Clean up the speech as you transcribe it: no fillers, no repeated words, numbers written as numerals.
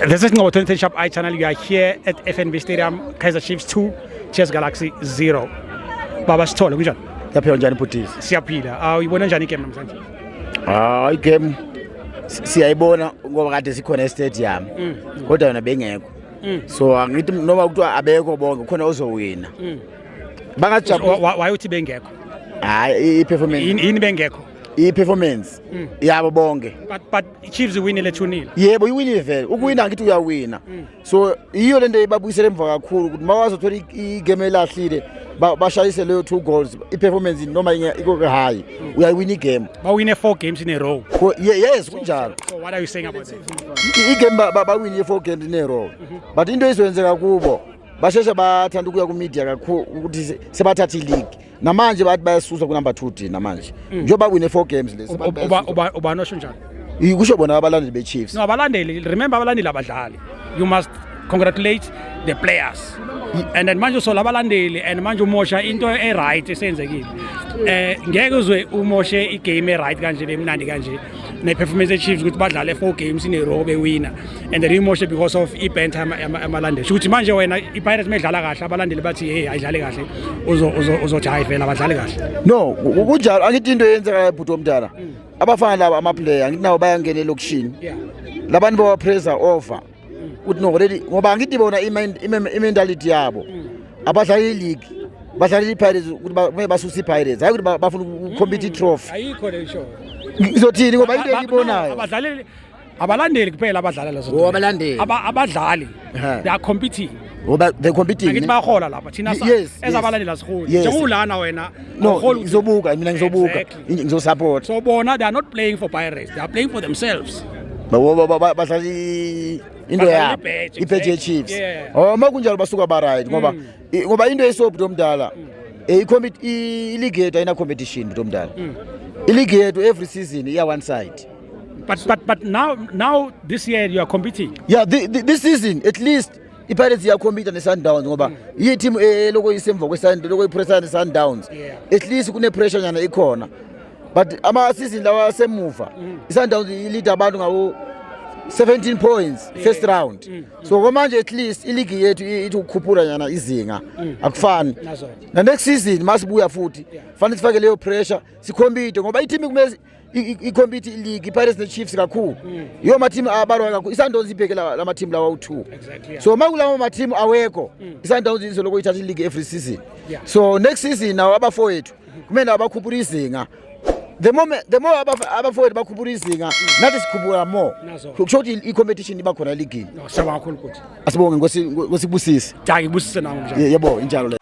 This is Ngabo 20 Shop iChannel. You are here at FNB Stadium, Kaizer Chiefs 2, Chiefs Galaxy 0. Baba Sithole kunjani? Yaphela njani Bhuti? Siyaphila. Uyibona njani igame namhlanje? Igame siyayibona ngoba kade sikhona e-stadium. Kodwa yona bengekho. So angithi noma kuthiwa abekho bonke khona ozowina. Bangajabula. Why uthi bengekho? Hayi i-performance. Yini bengekho? I-performance yabo bonke. But Chiefs winile 2-0. Yebo iwinile vele. Ukuwina ngithi uyawina. So iyo lento ibabuyisela emva kakhulu ukuthi mawazothola igame elahlile bashayise leyo 2 goals. I-performance noma iko high. Uyawina igame. Bawine 4 games in a row. Yes kunjalo. So what are you saying about it? Igame bawine 4 games in a row. But into izowenzeka kubo basheshe bathanda ukuya ku media kakhulu ukuthi sebathatha ileague. Namanje bathi bayasusa ku number 2 namanje. Njoba wine 4 games lesi. Uba nosho njalo. Kusho bona abalandeli be-Chiefs. No, abalandeli, remember abalandeli abadlali. You must congratulate the players. And then manje so labalandeli and manje umosha into right esenzekile. Ngeke uzwe umoshe igame right kanje lemnandi kanje. Ne-performance ye-Chiefs ukuthi badlale 4 games in a row bewina and then imoshe because of ibent amalandeli ukuthi manje wena iPirates medlala kahle abalandeli bathi hey ayidlale kahle uzothi hayi vela abadlale kahle. No kunjalo angithi into eyenzeka eBhuti omdala abafana laba ama-player angithi nawo bayangena elokishini labantu bawapressure over ukuthi no already ngoba angithi bona i-mentality yabo abadlala i-league badlala i-Pirates ukuthi basusa i-Pirates hayi ukuthi bafuna ukucompete i-trophy. Ayikho le show. Ngizothini ngoba into engibonayo abadlali abalandeli kuphela abadlala lezo abalandeli abadlali they are competing ngoba they competing ngithi bayahola lapha thina ezabalandeli asiholi njengulana wena no ngizobuka mina ngizobuka ngizosupport so bona they are not playing for Pirates, they are playing for themselves. badlala into yabo i-badge ye-Chiefs makunjalo basuka ba-right ngoba into esobhuti omdala i-league yethu ayina competition bhuti omdala. I-league yethu every season iya one side. But now this year you are competing. Yeah, this season at least i-Pirates iyacompete ne-Sundowns ngoba iyi team eloko isemva kwe-Sundowns eloko ipressure ne-Sundowns at least kune-pressure nyana ikhona but ama-season lawa asemuva i-Sundowns i-lead abantu ngawo 17 points first round. So komanje at least i-league yethu ithi ukukhuphula nyana izinga akufani na next season masibuya futhi fanele sifake leyo pressure sikhompete ngoba i-team kumele i-compete i-league i-Pirates ne-Chiefs kakhulu iyo ma-team abalwa kakhulu i-Sundowns ibheke lama team lawa u2 so makulawo ma-team awekho i-Sundowns izoloko ithatha i-league every season so next season nawo abafowethu kumele abakhuphula izinga. The more abafowethu bakhuphula izinga nathi sikhuphula more kusho ukuthi i-competition iba khona eligini. Siyabonga kakhulu futhi asibonge ngosibusise ngibusise nawe njalo yebo injalo.